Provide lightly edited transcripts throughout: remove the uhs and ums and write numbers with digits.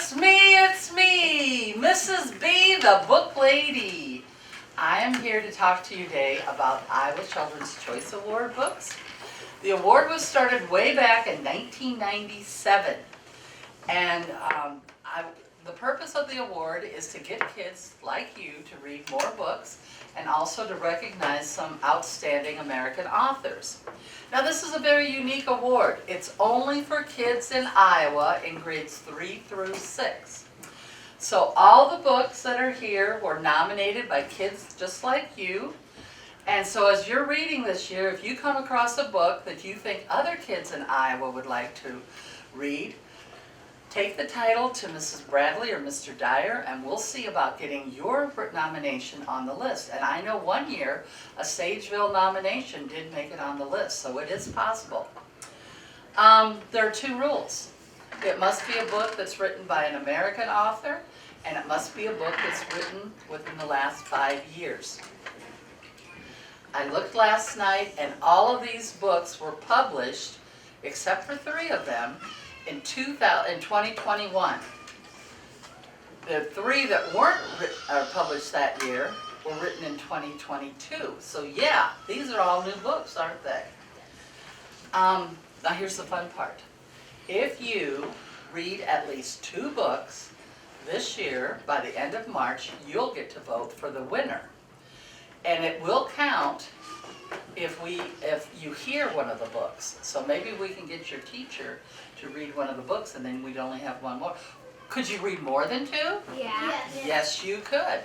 It's me, Mrs. B, the book lady. I am here to talk to you today about Iowa Children's Choice Award books. The award was started way back in 1997, and the purpose of the award is to get kids like you to read more books and also to recognize some outstanding American authors. Now this is a very unique award. It's only for kids in Iowa in grades 3 through 6. So all the books that are here were nominated by kids just like you. And so as you're reading this year, if you come across a book that you think other kids in Iowa would like to read, take the title to Mrs. Bradley or Mr. Dyer, and we'll see about getting your nomination on the list. And I know one year a Sageville nomination did make it on the list, so it is possible. There are two rules. It must be a book that's written by an American author, and it must be a book that's written within the last 5 years. I looked last night, and all of these books were published, except for 3 of them, in 2021. The 3 that weren't published that year were written in 2022. So yeah, these are all new books, aren't they? Now here's the fun part. If you read at least 2 books this year, by the end of March, you'll get to vote for the winner. And it will count if you hear one of the books. So maybe we can get your teacher to read one of the books, and then we'd only have one more. Could you read more than 2? Yeah. Yes, you could.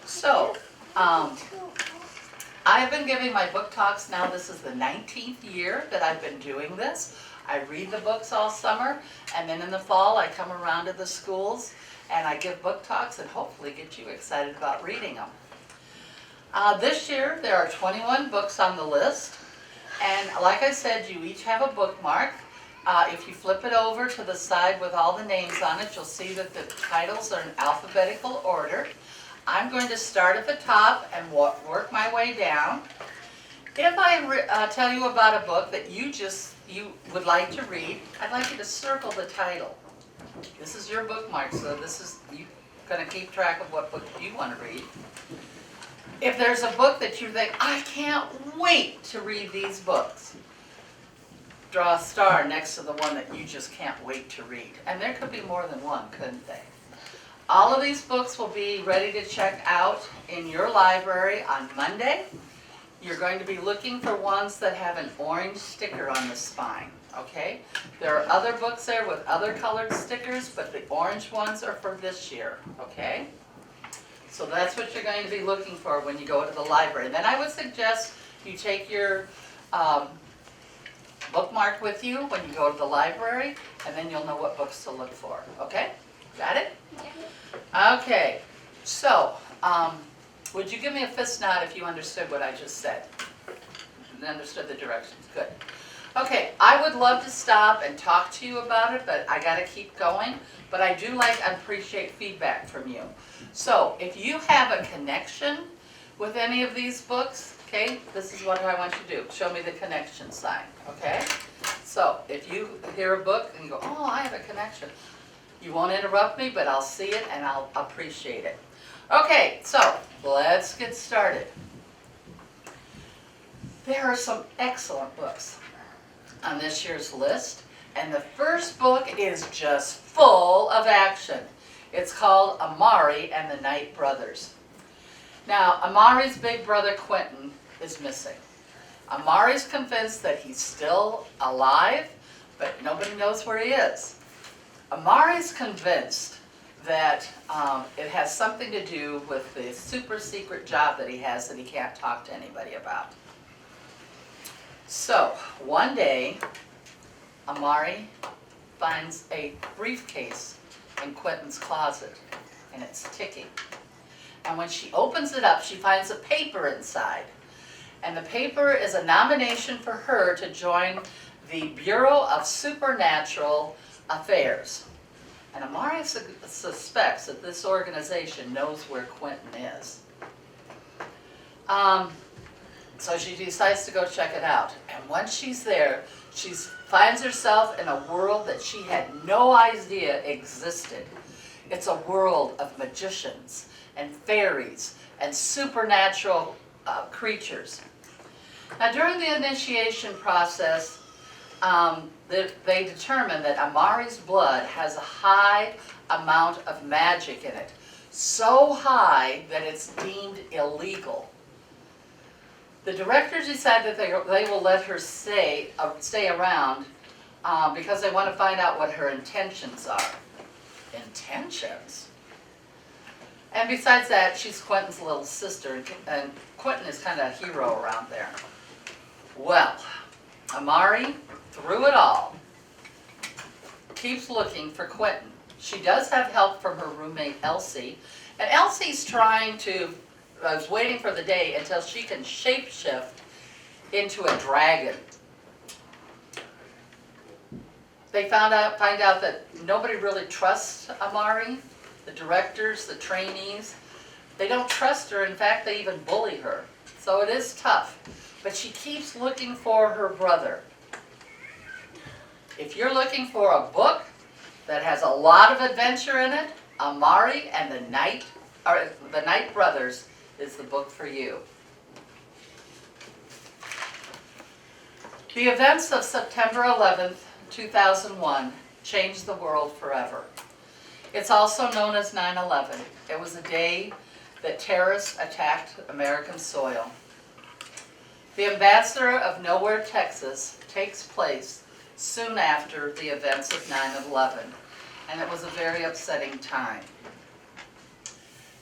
So, I've been giving my book talks now. This is the 19th year that I've been doing this. I read the books all summer, and then in the fall I come around to the schools and I give book talks and hopefully get you excited about reading them. This year there are 21 books on the list, and like I said, you each have a bookmark. If you flip it over to the side with all the names on it, you'll see that the titles are in alphabetical order. I'm going to start at the top and work my way down. If I tell you about a book that you would like to read, I'd like you to circle the title. This is your bookmark, so you're going to keep track of what book you want to read. If there's a book that you think, I can't wait to read these books, draw a star next to the one that you just can't wait to read. And there could be more than one, couldn't they? All of these books will be ready to check out in your library on Monday. You're going to be looking for ones that have an orange sticker on the spine, okay? There are other books there with other colored stickers, but the orange ones are for this year, okay? So that's what you're going to be looking for when you go to the library. Then I would suggest you take your bookmark with you when you go to the library, and then you'll know what books to look for, okay? Got it? Yeah. Okay, so would you give me a fist nod if you understood what I just said? Understood the directions, good. Okay, I would love to stop and talk to you about it, but I gotta keep going. But I do appreciate feedback from you. So if you have a connection with any of these books, okay, this is what I want you to do. Show me the connection sign, okay? So if you hear a book and you go, oh, I have a connection, you won't interrupt me, but I'll see it and I'll appreciate it. Okay, so let's get started. There are some excellent books on this year's list, and the first book is just full of action. It's called Amari and the Night Brothers. Now, Amari's big brother Quentin is missing. Amari's convinced that he's still alive, but nobody knows where he is. Amari's convinced that it has something to do with the super secret job that he has that he can't talk to anybody about. So, one day, Amari finds a briefcase in Quentin's closet, and it's ticking. And when she opens it up, she finds a paper inside. And the paper is a nomination for her to join the Bureau of Supernatural Affairs. And Amari suspects that this organization knows where Quentin is. So she decides to go check it out. And once she's there, she finds herself in a world that she had no idea existed. It's a world of magicians and fairies and supernatural creatures. Now during the initiation process, they determined that Amari's blood has a high amount of magic in it. So high that it's deemed illegal. The directors decide that they will let her stay around because they want to find out what her intentions are. Intentions? And besides that, she's Quentin's little sister, and Quentin is kind of a hero around there. Well, Amari, through it all, keeps looking for Quentin. She does have help from her roommate Elsie, and Elsie's is waiting for the day until she can shapeshift into a dragon. They find out that nobody really trusts Amari, the directors, the trainees. They don't trust her. In fact, they even bully her. So it is tough. But she keeps looking for her brother. If you're looking for a book that has a lot of adventure in it, Amari and the Night Brothers is the book for you. The events of September 11th, 2001 changed the world forever. It's also known as 9/11. It was a day that terrorists attacked American soil. The Ambassador of Nowhere, Texas takes place soon after the events of 9/11, and it was a very upsetting time.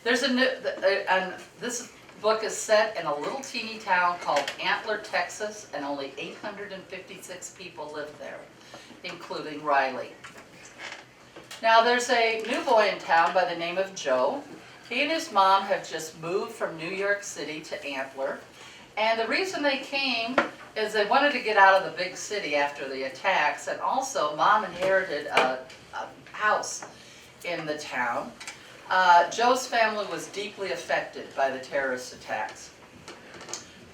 This book is set in a little teeny town called Antler, Texas, and only 856 people live there, including Riley. Now there's a new boy in town by the name of Joe. He and his mom have just moved from New York City to Antler, and the reason they came is they wanted to get out of the big city after the attacks, and also Mom inherited a house in the town. Joe's family was deeply affected by the terrorist attacks.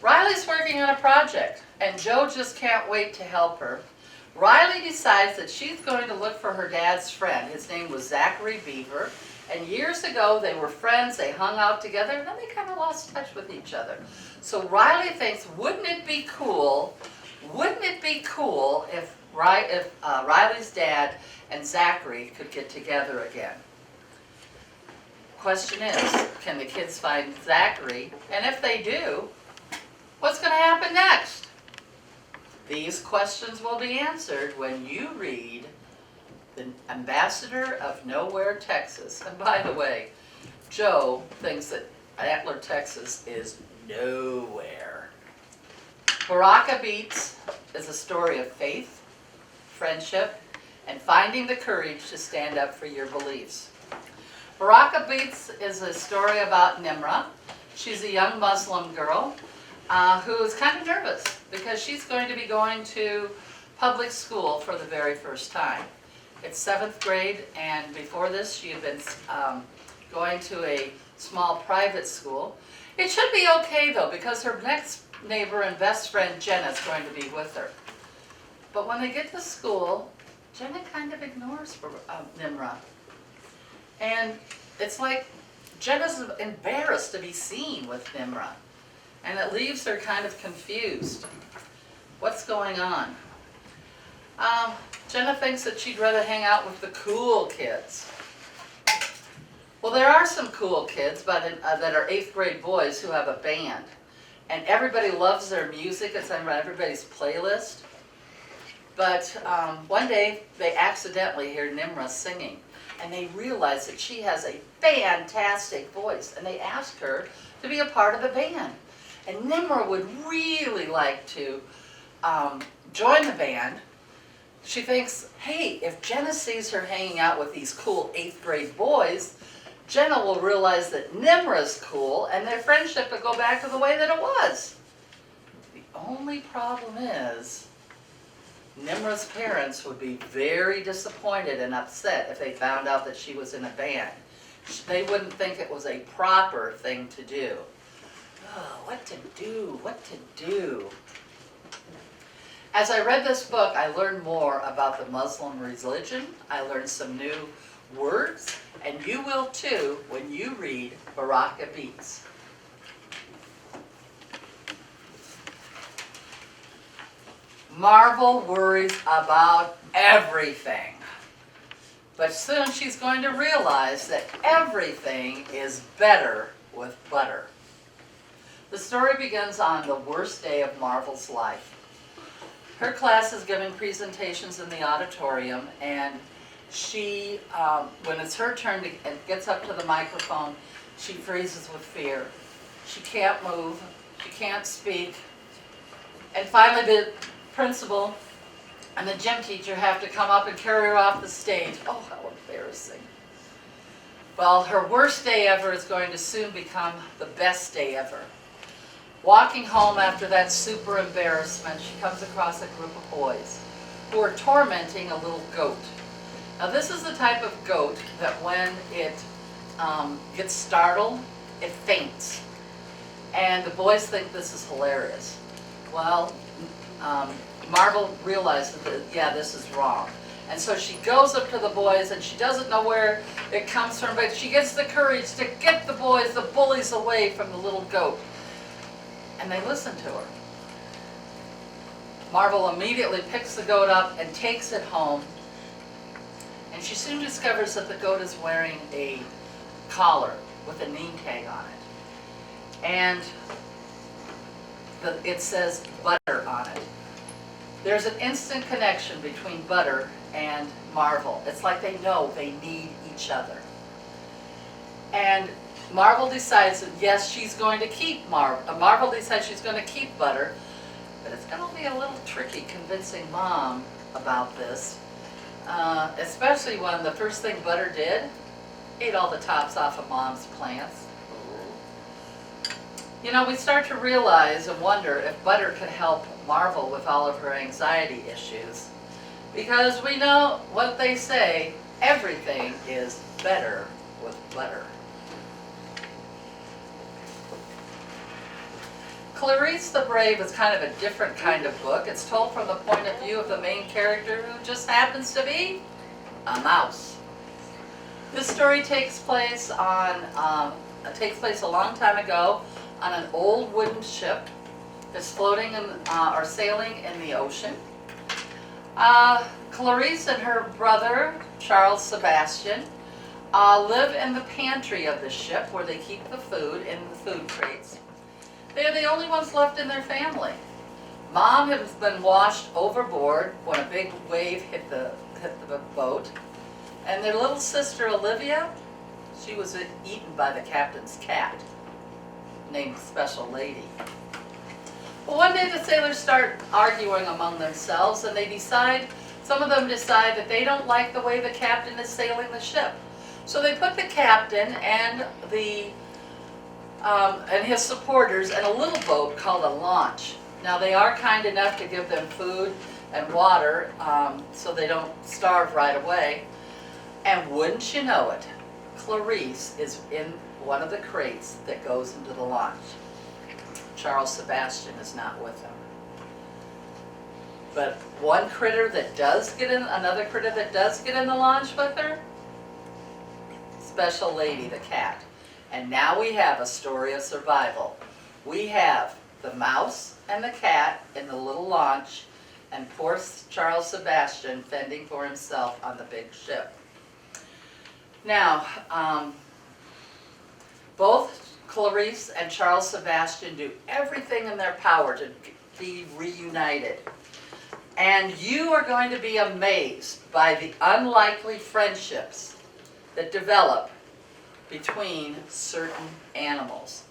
Riley's working on a project, and Joe just can't wait to help her. Riley decides that she's going to look for her dad's friend. His name was Zachary Beaver, and years ago they were friends, they hung out together, and then they kind of lost touch with each other. So Riley thinks, wouldn't it be cool if Riley's dad and Zachary could get together again? Question is, can the kids find Zachary? And if they do, what's going to happen next? These questions will be answered when you read The Ambassador of Nowhere, Texas. And by the way, Joe thinks that Antler, Texas is nowhere. Baraka Beats is a story of faith, friendship, and finding the courage to stand up for your beliefs. Baraka Beats is a story about Nimra. She's a young Muslim girl who is kind of nervous because she's going to be going to public school for the very first time. It's 7th grade, and before this she had been going to a small private school. It should be okay though, because her next neighbor and best friend Jenna is going to be with her. But when they get to school, Jenna kind of ignores Nimra. And it's like Jenna's embarrassed to be seen with Nimra. And it leaves her kind of confused. What's going on? Jenna thinks that she'd rather hang out with the cool kids. Well, there are some cool kids that are 8th grade boys who have a band. And everybody loves their music. It's on everybody's playlist. But one day they accidentally hear Nimra singing. And they realize that she has a fantastic voice. And they ask her to be a part of the band. And Nimra would really like to join the band. She thinks, hey, if Jenna sees her hanging out with these cool 8th grade boys, Jenna will realize that Nimra's cool and their friendship will go back to the way that it was. The only problem is, Nimra's parents would be very disappointed and upset if they found out that she was in a band. They wouldn't think it was a proper thing to do. Oh, what to do? As I read this book, I learned more about the Muslim religion. I learned some new words, and you will too when you read Baraka Beats. Marvel worries about everything, but soon she's going to realize that everything is better with butter. The story begins on the worst day of Marvel's life. Her class is giving presentations in the auditorium, and she, when it's her turn and gets up to the microphone, she freezes with fear. She can't move, she can't speak, and finally the principal and the gym teacher have to come up and carry her off the stage. Oh, how embarrassing. Well, her worst day ever is going to soon become the best day ever. Walking home after that super embarrassment, she comes across a group of boys who are tormenting a little goat. Now this is the type of goat that when it gets startled, it faints. And the boys think this is hilarious. Well, Marvel realizes that, yeah, this is wrong. And so she goes up to the boys, and she doesn't know where it comes from, but she gets the courage to get the boys, the bullies, away from the little goat. And they listen to her. Marvel immediately picks the goat up and takes it home. And she soon discovers that the goat is wearing a collar with a name tag on it. And it says butter on it. There's an instant connection between butter and Marvel. It's like they know they need each other. And Marvel decides that yes, she's going to keep Marvel decides she's going to keep butter, but it's going to be a little tricky convincing Mom about this, especially when the first thing butter did, ate all the tops off of Mom's plants. You know, we start to realize and wonder if butter could help Marvel with all of her anxiety issues, because we know what they say, everything is better with butter. Clarice the Brave is kind of a different kind of book. It's told from the point of view of the main character, who just happens to be a mouse. This story takes place a long time ago on an old wooden ship that's floating or sailing in the ocean. Clarice and her brother, Charles Sebastian, live in the pantry of the ship where they keep the food in the food crates. They're the only ones left in their family. Mom has been washed overboard when a big wave hit the boat. And their little sister Olivia, she was eaten by the captain's cat, named Special Lady. Well, one day the sailors start arguing among themselves, and some of them decide that they don't like the way the captain is sailing the ship. So they put the captain and his supporters in a little boat called a launch. Now they are kind enough to give them food and water so they don't starve right away. And wouldn't you know it, Clarice is in one of the crates that goes into the launch. Charles Sebastian is not with him. But another critter that does get in the launch with her, Special Lady the cat. And now we have a story of survival. We have the mouse and the cat in the little launch, and poor Charles Sebastian fending for himself on the big ship. Now, both Clarice and Charles Sebastian do everything in their power to be reunited. And you are going to be amazed by the unlikely friendships that develop between certain animals.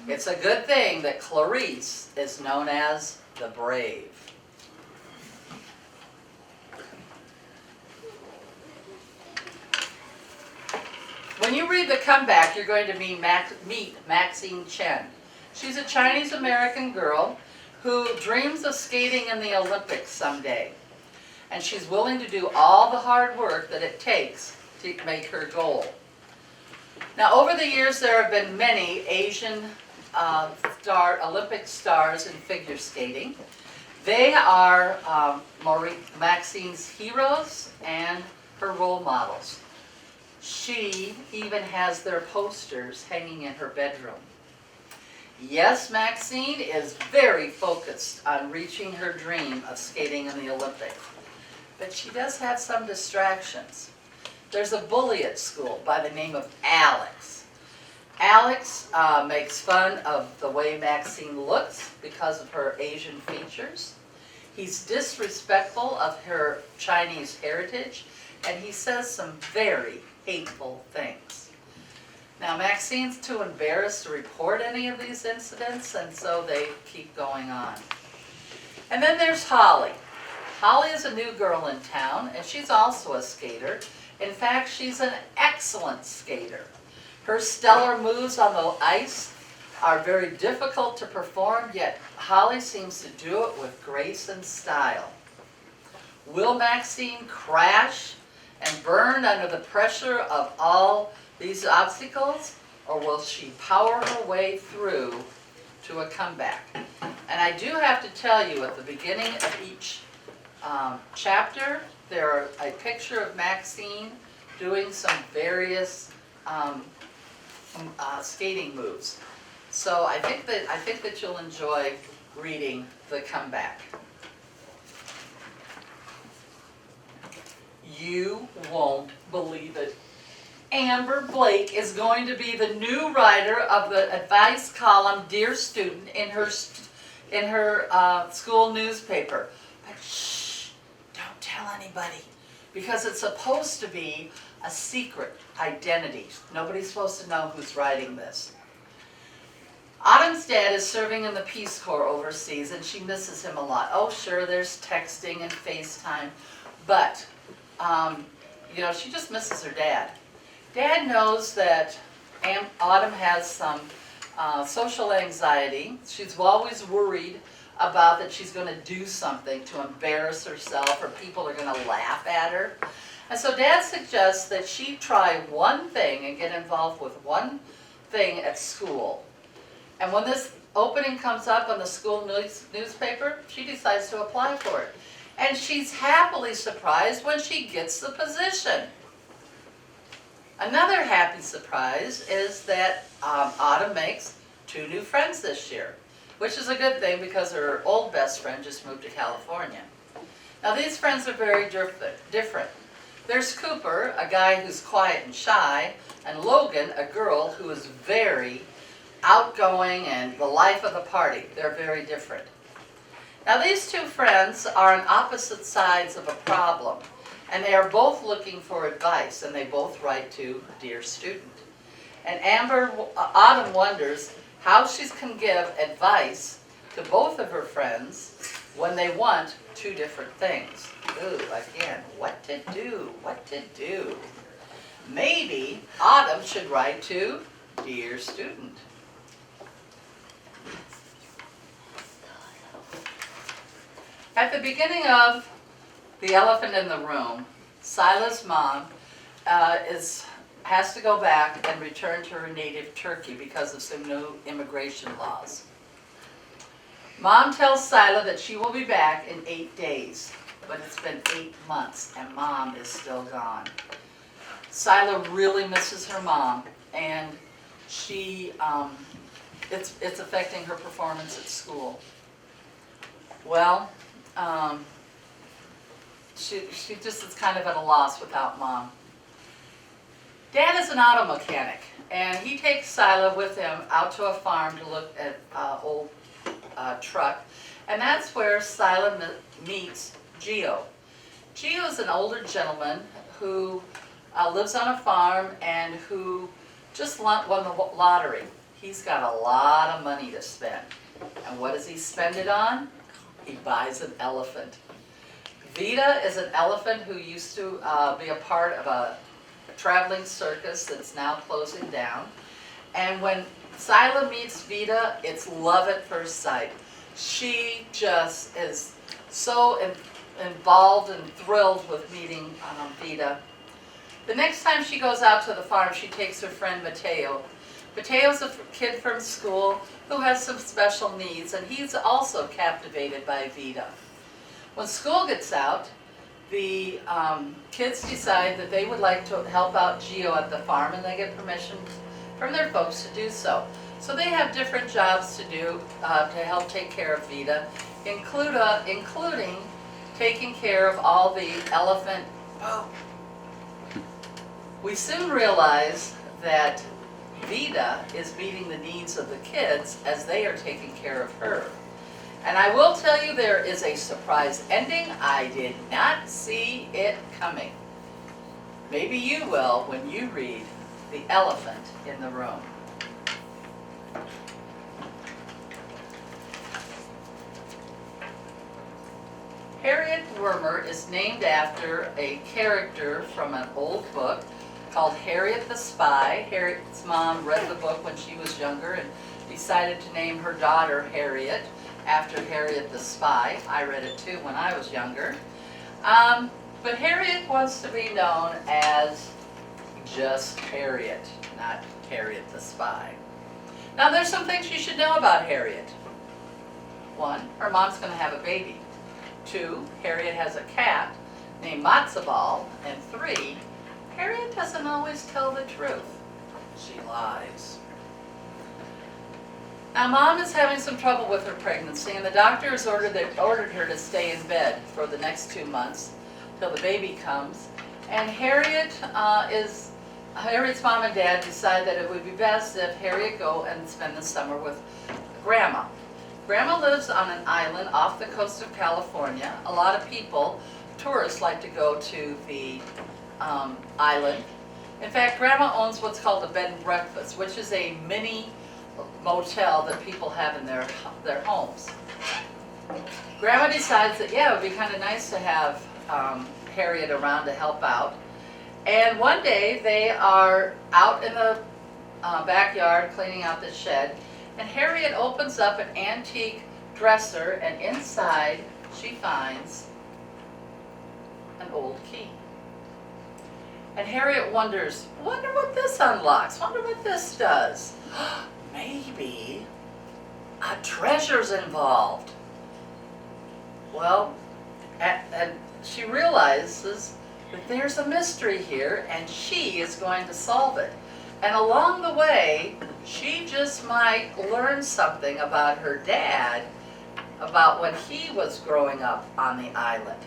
It's a good thing that Clarice is known as the Brave. When you read The Comeback, you're going to meet Maxine Chen. She's a Chinese-American girl who dreams of skating in the Olympics someday. And she's willing to do all the hard work that it takes to make her goal. Now, over the years, there have been many Asian Olympic stars in figure skating. They are Maxine's heroes and her role models. She even has their posters hanging in her bedroom. Yes, Maxine is very focused on reaching her dream of skating in the Olympics, but she does have some distractions. There's a bully at school by the name of Alex. Alex makes fun of the way Maxine looks because of her Asian features. He's disrespectful of her Chinese heritage, and he says some very hateful things. Now, Maxine's too embarrassed to report any of these incidents, and so they keep going on. And then there's Holly. Holly is a new girl in town, and she's also a skater. In fact, she's an excellent skater. Her stellar moves on the ice are very difficult to perform, yet Holly seems to do it with grace and style. Will Maxine crash and burn under the pressure of all these obstacles, or will she power her way through to a comeback? And I do have to tell you, at the beginning of each chapter, there's a picture of Maxine doing some various skating moves. So I think that you'll enjoy reading the comeback. You won't believe it. Amber Blake is going to be the new writer of the advice column Dear Student in her school newspaper. But shh, don't tell anybody, because it's supposed to be a secret identity. Nobody's supposed to know who's writing this. Autumn's dad is serving in the Peace Corps overseas, and she misses him a lot. Oh, sure, there's texting and FaceTime, but she just misses her dad. Dad knows that Autumn has some social anxiety. She's always worried about that she's going to do something to embarrass herself, or people are going to laugh at her. And so Dad suggests that she try one thing and get involved with one thing at school. And when this opening comes up on the school newspaper, she decides to apply for it. And she's happily surprised when she gets the position. Another happy surprise is that Autumn makes 2 new friends this year, which is a good thing because her old best friend just moved to California. Now, these friends are very different. There's Cooper, a guy who's quiet and shy, and Logan, a girl who is very outgoing and the life of the party. They're very different. Now, these 2 friends are on opposite sides of a problem, and they are both looking for advice, and they both write to Dear Student. And Autumn wonders how she can give advice to both of her friends when they want 2 different things. Ooh, again, what to do, what to do. Maybe Autumn should write to Dear Student. At the beginning of The Elephant in the Room, Sila's mom has to go back and return to her native Turkey because of some new immigration laws. Mom tells Sila that she will be back in 8 days, but it's been 8 months and Mom is still gone. Sila really misses her mom, and it's affecting her performance at school. Well, she just is kind of at a loss without Mom. Dad is an auto mechanic, and he takes Sila with him out to a farm to look at old truck, and that's where Sila meets Gio. Gio is an older gentleman who lives on a farm and who just won the lottery. He's got a lot of money to spend. And what does he spend it on? He buys an elephant. Vita is an elephant who used to be a part of a traveling circus that's now closing down. And when Sila meets Vita, it's love at first sight. She just is so involved and thrilled with meeting Vita. The next time she goes out to the farm, she takes her friend Mateo. Mateo's a kid from school who has some special needs, and he's also captivated by Vita. When school gets out, the kids decide that they would like to help out Geo at the farm, and they get permission from their folks to do so. So they have different jobs to do to help take care of Vida, including taking care of all the elephant. Oh. We soon realize that Vida is meeting the needs of the kids as they are taking care of her. And I will tell you, there is a surprise ending. I did not see it coming. Maybe you will when you read The Elephant in the Room. Harriet Wormer is named after a character from an old book called Harriet the Spy. Harriet's mom read the book when she was younger and decided to name her daughter Harriet after Harriet the Spy. I read it too when I was younger. But Harriet wants to be known as just Harriet, not Harriet the Spy. Now there's some things you should know about Harriet. 1, her mom's going to have a baby. 2, Harriet has a cat named Matzo Ball. And 3, Harriet doesn't always tell the truth. She lies. Now Mom is having some trouble with her pregnancy, and the doctor has ordered her to stay in bed for the next 2 months till the baby comes. And Harriet's mom and dad decide that it would be best if Harriet go and spend the summer with Grandma. Grandma lives on an island off the coast of California. A lot of people, tourists, like to go to the island. In fact, Grandma owns what's called a bed and breakfast, which is a mini motel that people have in their homes. Grandma decides that, yeah, it would be kind of nice to have Harriet around to help out. And one day they are out in the backyard cleaning out the shed, and Harriet opens up an antique dresser, and inside she finds an old key. And Harriet wonders, wonder what this unlocks, wonder what this does. Maybe a treasure's involved. Well, and she realizes that there's a mystery here, and she is going to solve it. And along the way, she just might learn something about her dad, about when he was growing up on the island.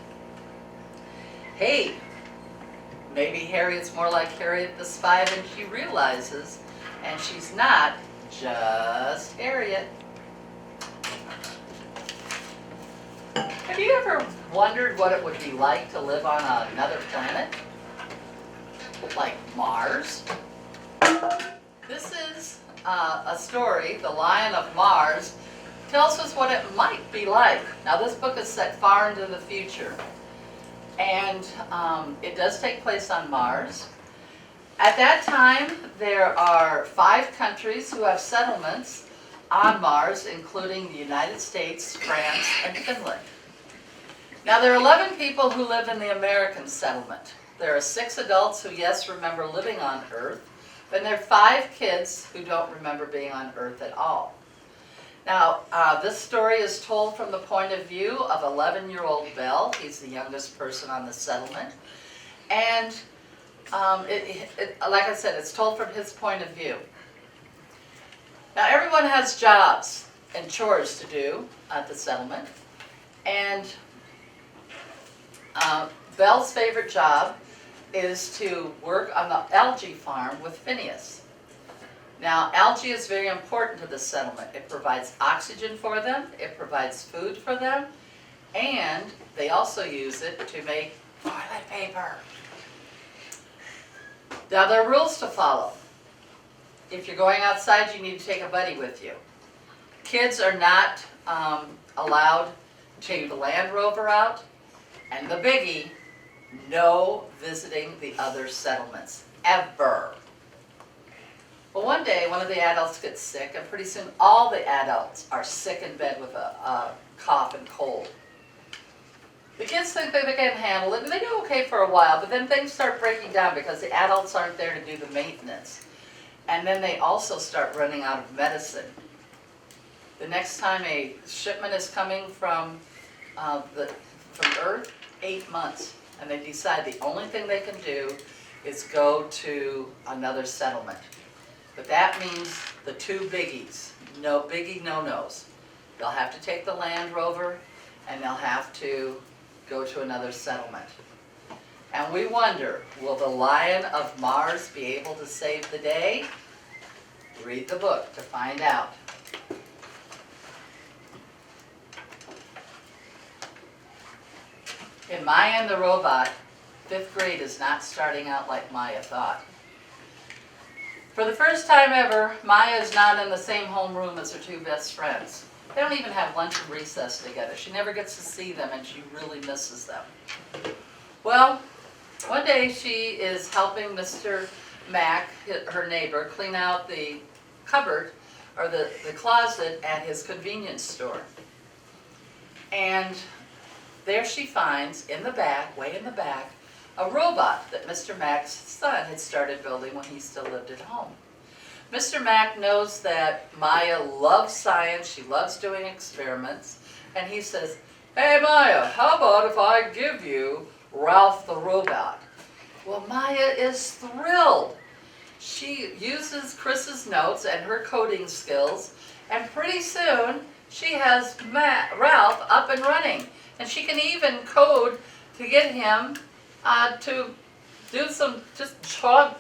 Hey, maybe Harriet's more like Harriet the Spy than she realizes, and she's not just Harriet. Have you ever wondered what it would be like to live on another planet? Like Mars? This is a story, The Lion of Mars, tells us what it might be like. Now this book is set far into the future, and it does take place on Mars. At that time, there are 5 countries who have settlements on Mars, including the United States, France, and Finland. Now there are 11 people who live in the American settlement. There are 6 adults who, yes, remember living on Earth, but there are 5 kids who don't remember being on Earth at all. Now, this story is told from the point of view of 11-year-old Bell. He's the youngest person on the settlement. And like I said, it's told from his point of view. Now, everyone has jobs and chores to do at the settlement. And Bell's favorite job is to work on the algae farm with Phineas. Now, algae is very important to the settlement. It provides oxygen for them, it provides food for them, and they also use it to make toilet paper. Now, there are rules to follow. If you're going outside, you need to take a buddy with you. Kids are not allowed to take the Land Rover out. And the biggie, no visiting the other settlements, ever. Well, one day, one of the adults gets sick, and pretty soon all the adults are sick in bed with a cough and cold. The kids think that they can handle it, and they do okay for a while, but then things start breaking down because the adults aren't there to do the maintenance. And then they also start running out of medicine. The next time a shipment is coming from Earth, 8 months and they decide the only thing they can do is go to another settlement. But that means the two biggies, no biggie no-nos. They'll have to take the Land Rover, and they'll have to go to another settlement. And we wonder, will the Lion of Mars be able to save the day? Read the book to find out. In Maya and the Robot, 5th grade is not starting out like Maya thought. For the first time ever, Maya is not in the same homeroom as her two best friends. They don't even have lunch and recess together. She never gets to see them, and she really misses them. Well, one day she is helping Mr. Mac, her neighbor, clean out the cupboard or the closet at his convenience store. And there she finds, in the back, way in the back, a robot that Mr. Mac's son had started building when he still lived at home. Mr. Mac knows that Maya loves science, she loves doing experiments, and he says, "Hey Maya, how about if I give you Ralph the robot?" Well, Maya is thrilled. She uses Chris's notes and her coding skills, and pretty soon she has Ralph up and running. And she can even code to get him to do some just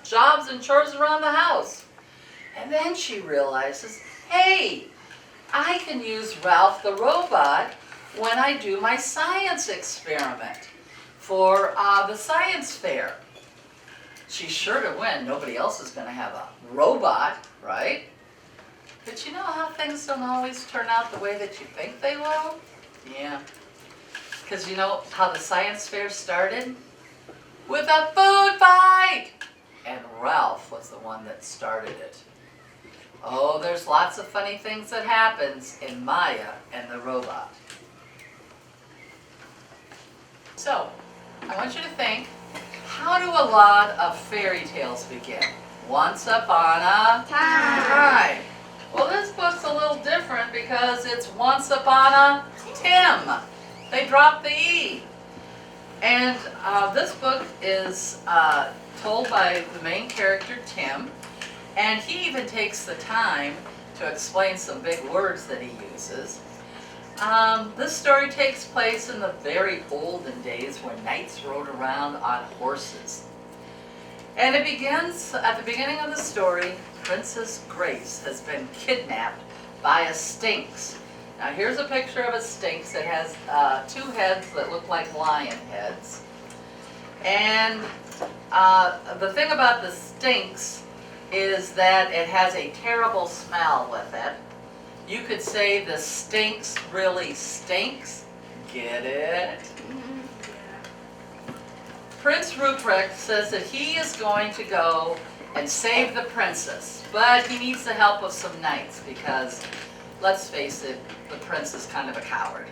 jobs and chores around the house. And then she realizes, hey, I can use Ralph the robot when I do my science experiment for the science fair. She's sure to win. Nobody else is going to have a robot, right? But you know how things don't always turn out the way that you think they will? Yeah. Because you know how the science fair started? With a food fight! And Ralph was the one that started it. Oh, there's lots of funny things that happens in Maya and the Robot. So, I want you to think, how do a lot of fairy tales begin? Once upon a time. Well, this book's a little different because it's once upon a Tim. They dropped the E. And this book is told by the main character, Tim, and he even takes the time to explain some big words that he uses. This story takes place in the very olden days when knights rode around on horses. And it begins, at the beginning of the story, Princess Grace has been kidnapped by a Sphinx. Now here's a picture of a Sphinx. It has two heads that look like lion heads. And the thing about the Sphinx is that it has a terrible smell with it. You could say the Sphinx really stinks. Get it? Prince Ruprecht says that he is going to go and save the princess, but he needs the help of some knights because, let's face it, the prince is kind of a coward.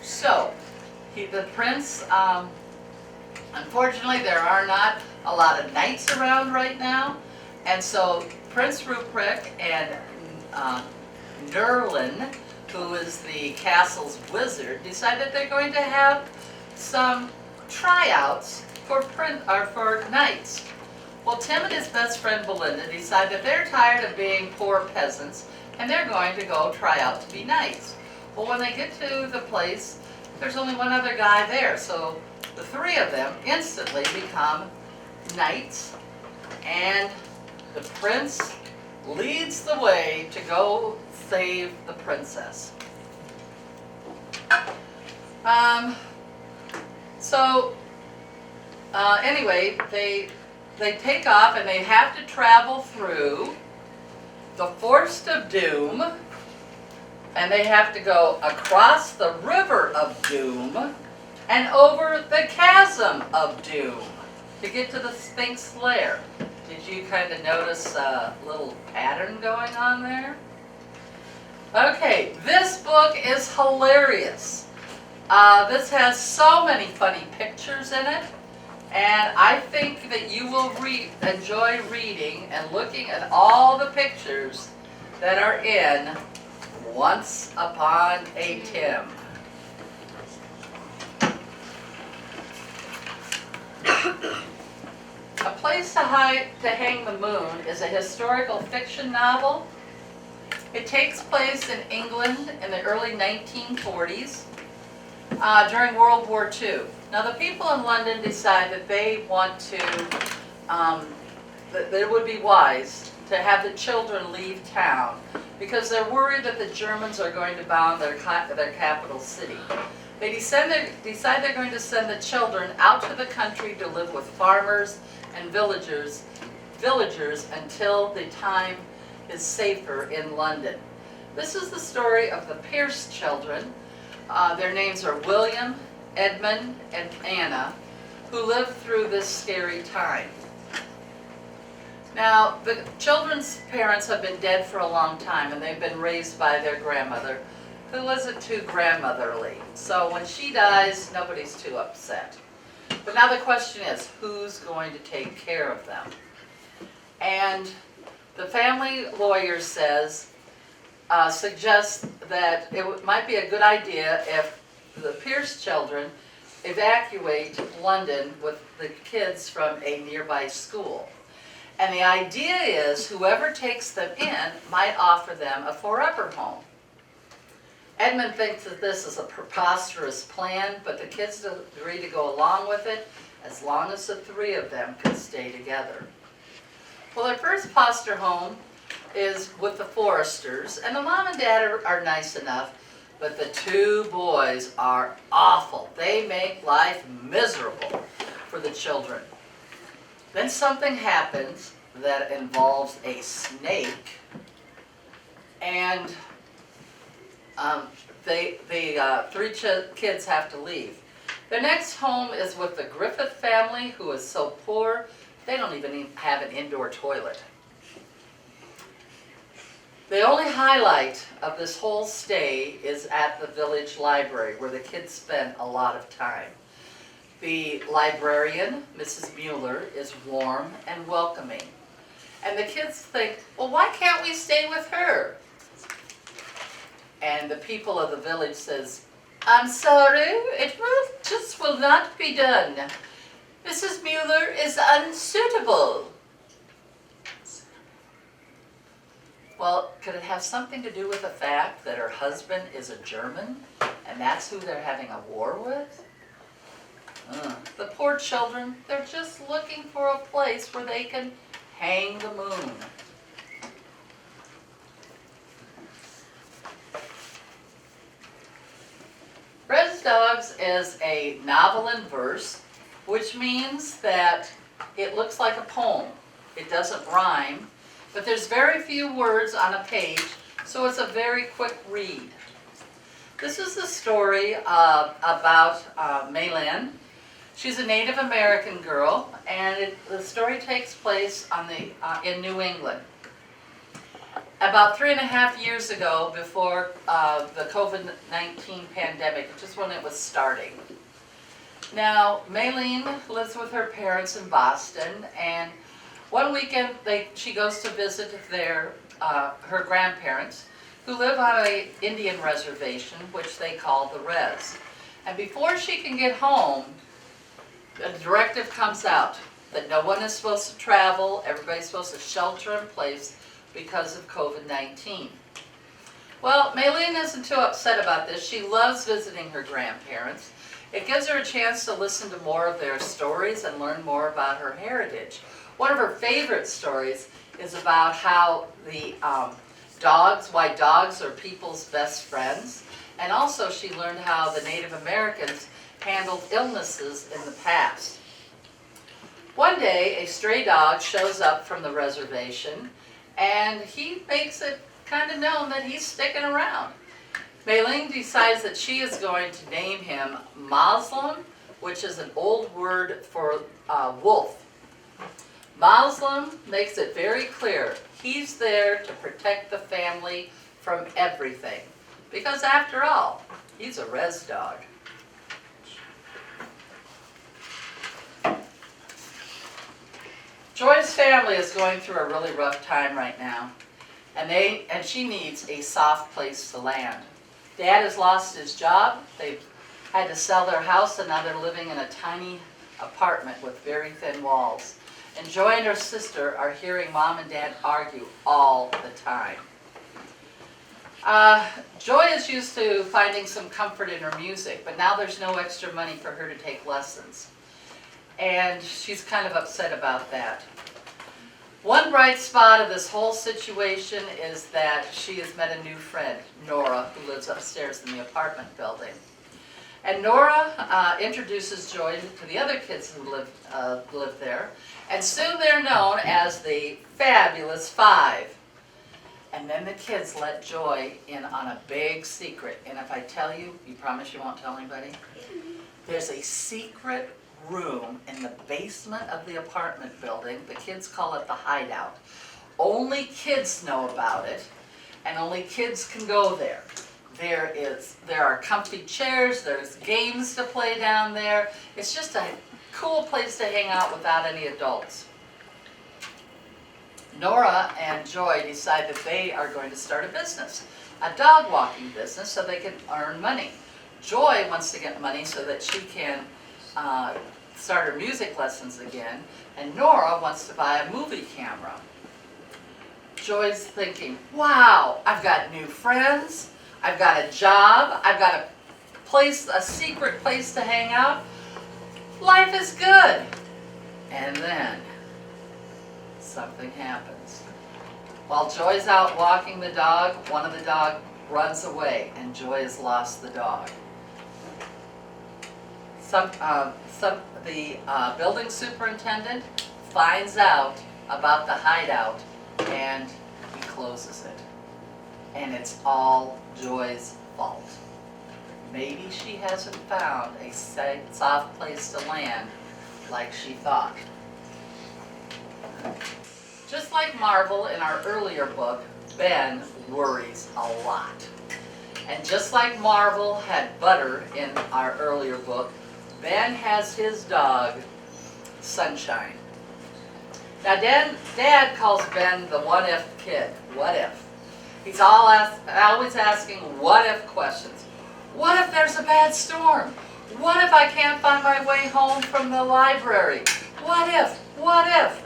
So, the prince, unfortunately there are not a lot of knights around right now, and so Prince Ruprecht and Nerlin, who is the castle's wizard, decided they're going to have some tryouts for knights. Well, Tim and his best friend Belinda decide that they're tired of being poor peasants and they're going to go try out to be knights. Well, when they get to the place, there's only one other guy there, so the three of them instantly become knights, and the prince leads the way to go save the princess. Anyway, they take off and they have to travel through the Forest of Doom, and they have to go across the River of Doom and over the Chasm of Doom to get to the Sphinx lair. Did you kind of notice a little pattern going on there? Okay, this book is hilarious. This has so many funny pictures in it, and I think that you will enjoy reading and looking at all the pictures that are in Once Upon a Tim. A Place to Hang the Moon is a historical fiction novel. It takes place in England in the early 1940s during World War II. Now the people in London decide that they want to, that it would be wise to have the children leave town because they're worried that the Germans are going to bomb their capital city. They decide they're going to send the children out to the country to live with farmers and villagers until the time is safer in London. This is the story of the Pierce children. Their names are William, Edmund, and Anna, who lived through this scary time. Now, the children's parents have been dead for a long time, and they've been raised by their grandmother, who isn't too grandmotherly. So when she dies, nobody's too upset. But now the question is, who's going to take care of them? And the family lawyer suggests that it might be a good idea if the Pierce children evacuate London with the kids from a nearby school. And the idea is whoever takes them in might offer them a forever home. Edmund thinks that this is a preposterous plan, but the kids agree to go along with it as long as the three of them can stay together. Well, their first foster home is with the Foresters, and the mom and dad are nice enough, but the two boys are awful. They make life miserable for the children. Then something happens that involves a snake, and the three kids have to leave. Their next home is with the Griffith family, who is so poor they don't even have an indoor toilet. The only highlight of this whole stay is at the village library, where the kids spend a lot of time. The librarian, Mrs. Mueller, is warm and welcoming. And the kids think, well, why can't we stay with her? And the people of the village says, I'm sorry, it just will not be done. Mrs. Mueller is unsuitable. Well, could it have something to do with the fact that her husband is a German, and that's who they're having a war with? The poor children, they're just looking for a place where they can hang the moon. Res Dogs is a novel in verse, which means that it looks like a poem. It doesn't rhyme, but there's very few words on a page, so it's a very quick read. This is the story about Maylin. She's a Native American girl, and the story takes place in New England. About 3.5 years ago, before the COVID-19 pandemic, just when it was starting. Now, Maylene lives with her parents in Boston, and one weekend she goes to visit her grandparents, who live on an Indian reservation, which they call the Res. And before she can get home, a directive comes out that no one is supposed to travel, everybody's supposed to shelter in place because of COVID-19. Well, Maylene isn't too upset about this. She loves visiting her grandparents. It gives her a chance to listen to more of their stories and learn more about her heritage. One of her favorite stories is about how why dogs are people's best friends. And also she learned how the Native Americans handled illnesses in the past. One day, a stray dog shows up from the reservation, and he makes it kind of known that he's sticking around. Maylene decides that she is going to name him Muslim, which is an old word for wolf. Muslim makes it very clear he's there to protect the family from everything, because after all, he's a res dog. Joy's family is going through a really rough time right now, and she needs a soft place to land. Dad has lost his job. They've had to sell their house, and now they're living in a tiny apartment with very thin walls. And Joy and her sister are hearing Mom and Dad argue all the time. Joy is used to finding some comfort in her music, but now there's no extra money for her to take lessons. And she's kind of upset about that. One bright spot of this whole situation is that she has met a new friend, Nora, who lives upstairs in the apartment building. And Nora introduces Joy to the other kids who live there, and soon they're known as the Fabulous Five. And then the kids let Joy in on a big secret. And if I tell you, you promise you won't tell anybody? There's a secret room in the basement of the apartment building. The kids call it the hideout. Only kids know about it, and only kids can go there. There are comfy chairs, there's games to play down there. It's just a cool place to hang out without any adults. Nora and Joy decide that they are going to start a business, a dog walking business, so they can earn money. Joy wants to get money so that she can start her music lessons again, and Nora wants to buy a movie camera. Joy's thinking, wow, I've got new friends, I've got a job, I've got a secret place to hang out. Life is good. And then something happens. While Joy's out walking the dog, one of the dogs runs away, and Joy has lost the dog. The building superintendent finds out about the hideout, and he closes it. And it's all Joy's fault. Maybe she hasn't found a soft place to land like she thought. Just like Marvel in our earlier book, Ben worries a lot. And just like Marvel had Butter in our earlier book, Ben has his dog, Sunshine. Now Dad calls Ben the what if kid. What if? He's always asking what if questions. What if there's a bad storm? What if I can't find my way home from the library? What if? What if?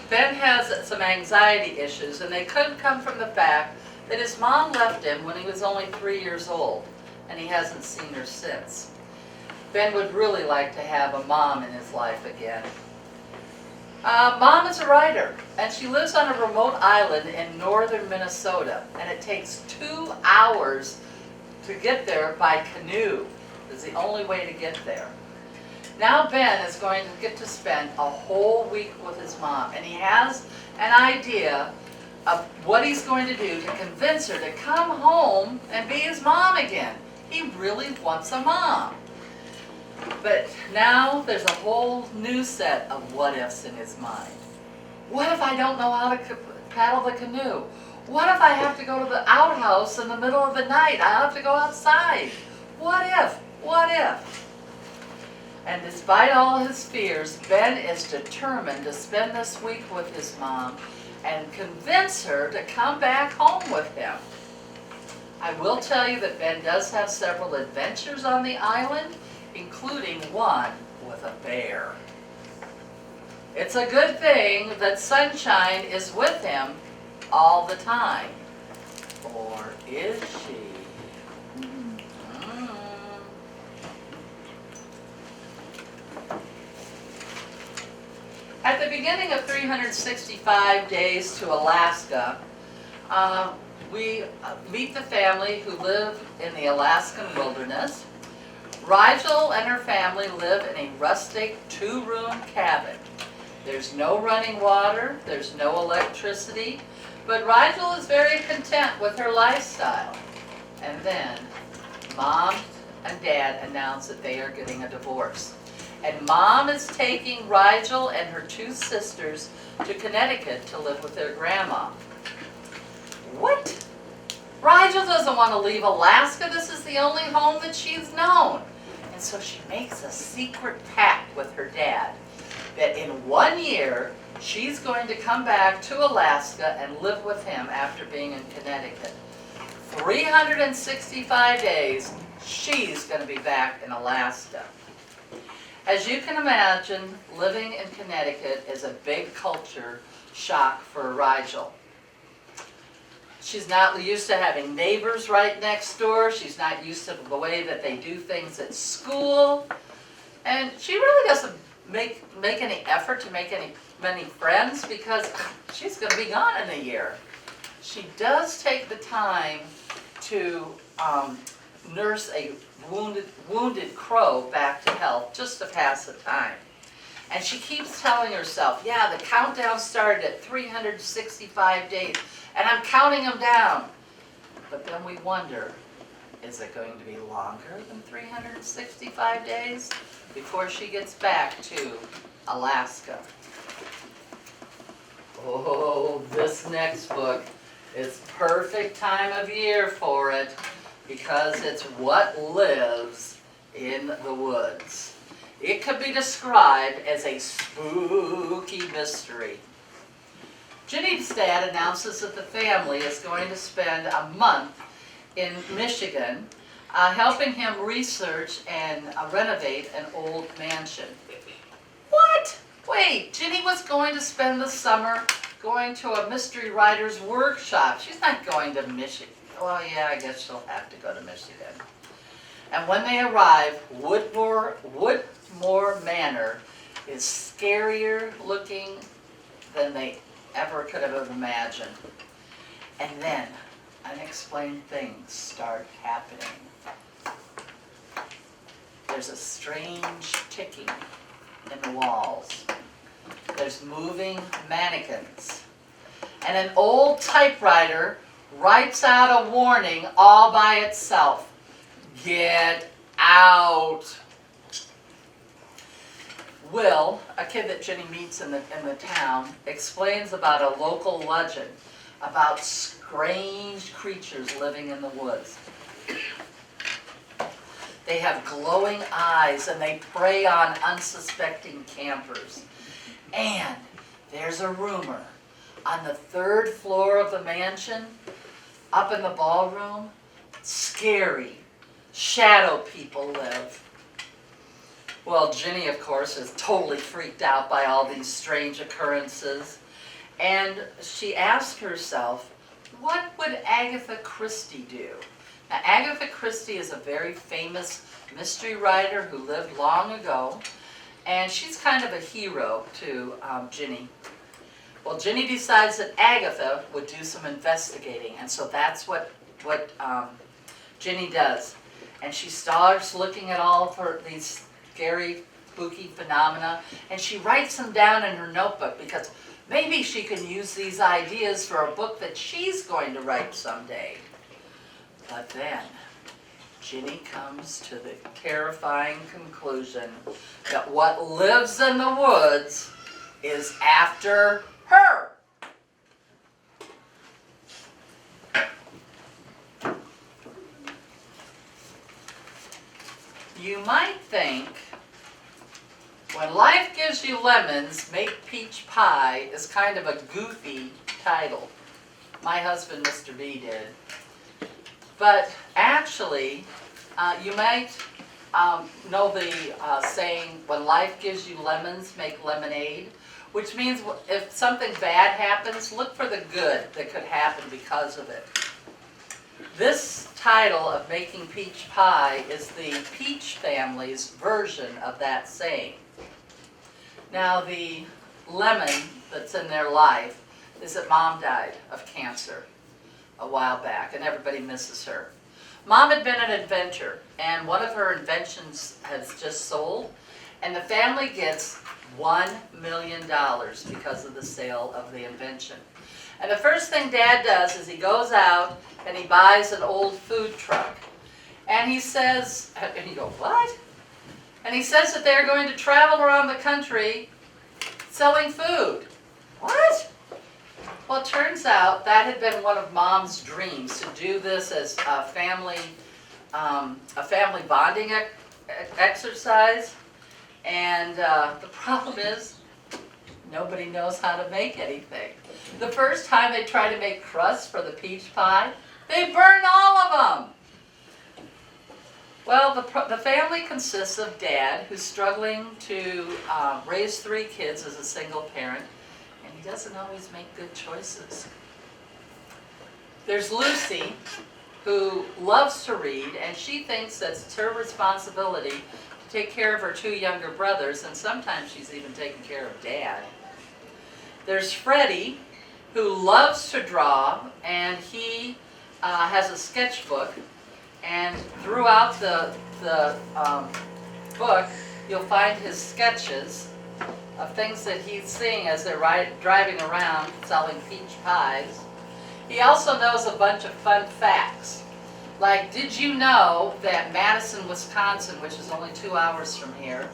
Ben has some anxiety issues, and they could come from the fact that his mom left him when he was only 3 years old, and he hasn't seen her since. Ben would really like to have a mom in his life again. Mom is a writer, and she lives on a remote island in northern Minnesota, and it takes 2 hours to get there by canoe. It's the only way to get there. Now Ben is going to get to spend a whole week with his mom, and he has an idea of what he's going to do to convince her to come home and be his mom again. He really wants a mom. But now there's a whole new set of what ifs in his mind. What if I don't know how to paddle the canoe? What if I have to go to the outhouse in the middle of the night? I have to go outside. What if? What if? And despite all his fears, Ben is determined to spend this week with his mom and convince her to come back home with him. I will tell you that Ben does have several adventures on the island, including one with a bear. It's a good thing that Sunshine is with him all the time. Or is she? At the beginning of 365 Days to Alaska, we meet the family who live in the Alaskan wilderness. Rigel and her family live in a rustic 2-room cabin. There's no running water, there's no electricity, but Rigel is very content with her lifestyle. And then Mom and Dad announce that they are getting a divorce. And Mom is taking Rigel and her 2 sisters to Connecticut to live with their grandma. What? Rigel doesn't want to leave Alaska. This is the only home that she's known. And so she makes a secret pact with her dad that in 1 year she's going to come back to Alaska and live with him after being in Connecticut. 365 days, she's going to be back in Alaska. As you can imagine, living in Connecticut is a big culture shock for Rigel. She's not used to having neighbors right next door. She's not used to the way that they do things at school. And she really doesn't make any effort to make many friends because she's going to be gone in a year. She does take the time to nurse a wounded crow back to health just to pass the time. And she keeps telling herself, yeah, the countdown started at 365 days, and I'm counting them down. But then we wonder, is it going to be longer than 365 days before she gets back to Alaska? Oh, this next book is perfect time of year for it because it's what lives in the woods. It could be described as a spooky mystery. Ginny's dad announces that the family is going to spend a month in Michigan helping him research and renovate an old mansion. What? Wait, Ginny was going to spend the summer going to a mystery writer's workshop. She's not going to Michigan. Well, yeah, I guess she'll have to go to Michigan. And when they arrive, Woodmore Manor is scarier looking than they ever could have imagined. And then unexplained things start happening. There's a strange ticking in the walls. There's moving mannequins. And an old typewriter writes out a warning all by itself. Get out. Will, a kid that Ginny meets in the town, explains about a local legend about strange creatures living in the woods. They have glowing eyes and they prey on unsuspecting campers. And there's a rumor on the 3rd floor of the mansion, up in the ballroom, scary shadow people live. Well, Ginny, of course, is totally freaked out by all these strange occurrences. And she asks herself, what would Agatha Christie do? Now, Agatha Christie is a very famous mystery writer who lived long ago. And she's kind of a hero to Ginny. Well, Ginny decides that Agatha would do some investigating. And so that's what Ginny does. And she starts looking at all of these scary, spooky phenomena, and she writes them down in her notebook because maybe she can use these ideas for a book that she's going to write someday. But then, Ginny comes to the terrifying conclusion that what lives in the woods is after her. You might think, when life gives you lemons, make peach pie is kind of a goofy title. My husband, Mr. B, did. But actually, you might know the saying, when life gives you lemons, make lemonade, which means if something bad happens, look for the good that could happen because of it. This title of Making Peach Pie is the Peach family's version of that saying. Now, the lemon that's in their life is that Mom died of cancer a while back, and everybody misses her. Mom had been an inventor, and one of her inventions has just sold, and the family gets $1 million because of the sale of the invention. And the first thing Dad does is he goes out and he buys an old food truck. And he says, and you go, what? And he says that they're going to travel around the country selling food. What? Well, it turns out that had been one of Mom's dreams, to do this as a family bonding exercise. And the problem is, nobody knows how to make anything. The first time they try to make crust for the peach pie, they burn all of them. Well, the family consists of Dad, who's struggling to raise 3 kids as a single parent, and he doesn't always make good choices. There's Lucy, who loves to read, and she thinks that it's her responsibility to take care of her 2 younger brothers, and sometimes she's even taking care of Dad. There's Freddie, who loves to draw, and he has a sketchbook, and throughout the book you'll find his sketches of things that he's seeing as they're driving around selling peach pies. He also knows a bunch of fun facts. Like, did you know that Madison, Wisconsin, which is only 2 hours from here,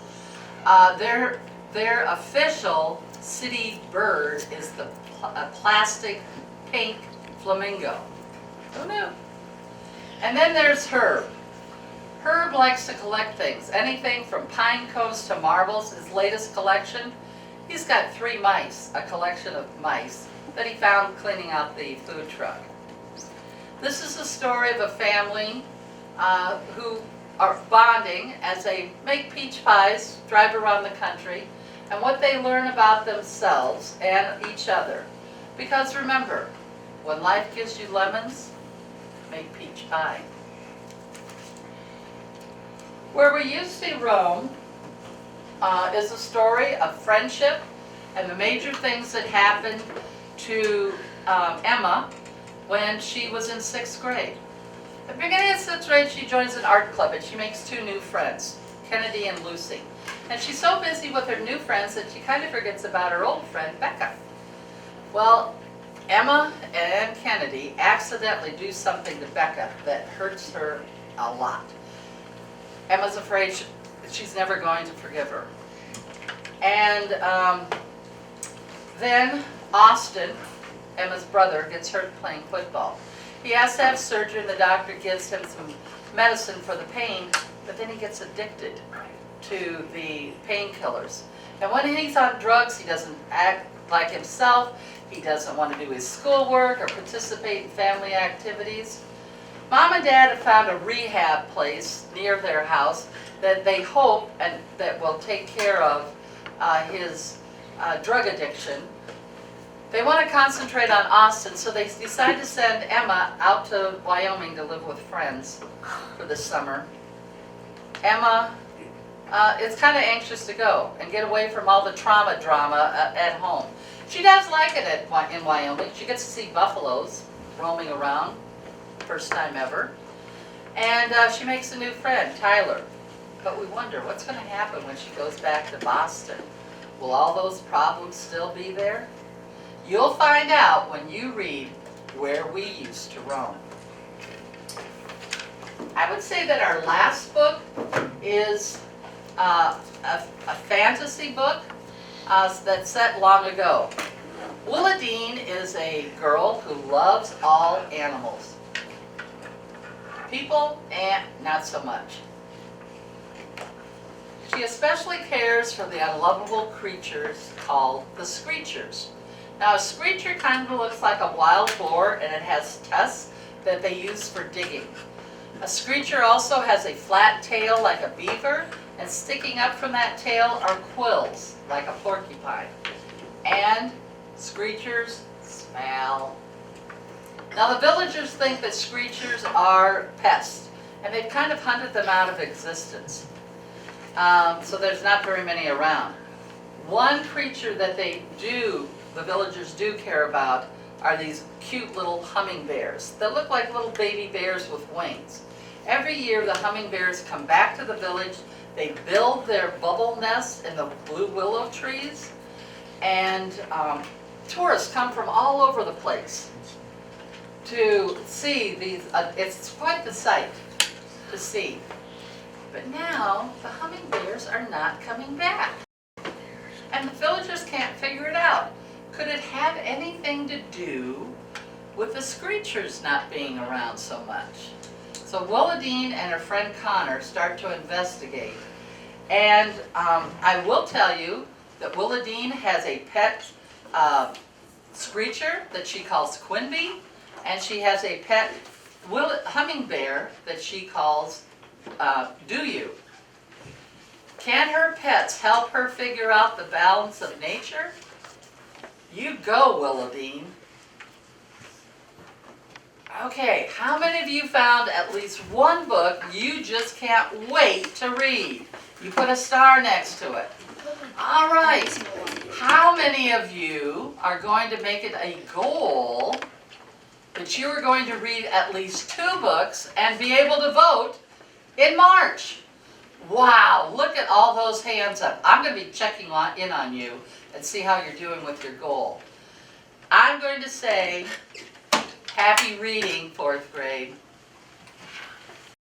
their official city bird is a plastic pink flamingo? Who knew? And then there's Herb. Herb likes to collect things, anything from pine cones to marbles. His latest collection, he's got 3 mice, a collection of mice that he found cleaning out the food truck. This is the story of a family who are bonding as they make peach pies, drive around the country, and what they learn about themselves and each other. Because remember, when life gives you lemons, make peach pie. Where We Used to Roam is a story of friendship and the major things that happened to Emma when she was in 6th grade. At the beginning of 6th grade, she joins an art club and she makes 2 new friends, Kennedy and Lucy. And she's so busy with her new friends that she kind of forgets about her old friend, Becca. Well, Emma and Kennedy accidentally do something to Becca that hurts her a lot. Emma's afraid she's never going to forgive her. And then Austin, Emma's brother, gets hurt playing football. He has to have surgery and the doctor gives him some medicine for the pain, but then he gets addicted to the painkillers. And when he's on drugs, he doesn't act like himself. He doesn't want to do his schoolwork or participate in family activities. Mom and Dad have found a rehab place near their house that they hope and that will take care of his drug addiction. They want to concentrate on Austin, so they decide to send Emma out to Wyoming to live with friends for the summer. Emma is kind of anxious to go and get away from all the trauma drama at home. She does like it in Wyoming. She gets to see buffaloes roaming around, first time ever. And she makes a new friend, Tyler. But we wonder what's going to happen when she goes back to Boston. Will all those problems still be there? You'll find out when you read Where We Used to Roam. I would say that our last book is a fantasy book that's set long ago. Willadine is a girl who loves all animals. People, not so much. She especially cares for the unlovable creatures called the screechers. Now a screecher kind of looks like a wild boar and it has tusks that they use for digging. A screecher also has a flat tail like a beaver, and sticking up from that tail are quills like a porcupine. And screechers smell. Now the villagers think that screechers are pests, and they've kind of hunted them out of existence. So there's not very many around. One creature that the villagers do care about are these cute little hummingbirds that look like little baby bears with wings. Every year the hummingbirds come back to the village, they build their bubble nests in the blue willow trees, and tourists come from all over the place to see these. It's quite the sight to see. But now the hummingbirds are not coming back. And the villagers can't figure it out. Could it have anything to do with the screechers not being around so much? So Willadine and her friend Connor start to investigate. And I will tell you that Willadine has a pet screecher that she calls Quinby, and she has a pet hummingbird that she calls do you? Can her pets help her figure out the balance of nature? You go, Willobean. Okay, how many of you found at least one book you just can't wait to read? You put a star next to it. All right. How many of you are going to make it a goal that you are going to read at least 2 books and be able to vote in March? Wow, look at all those hands up. I'm going to be checking in on you and see how you're doing with your goal. I'm going to say, happy reading, 4th grade.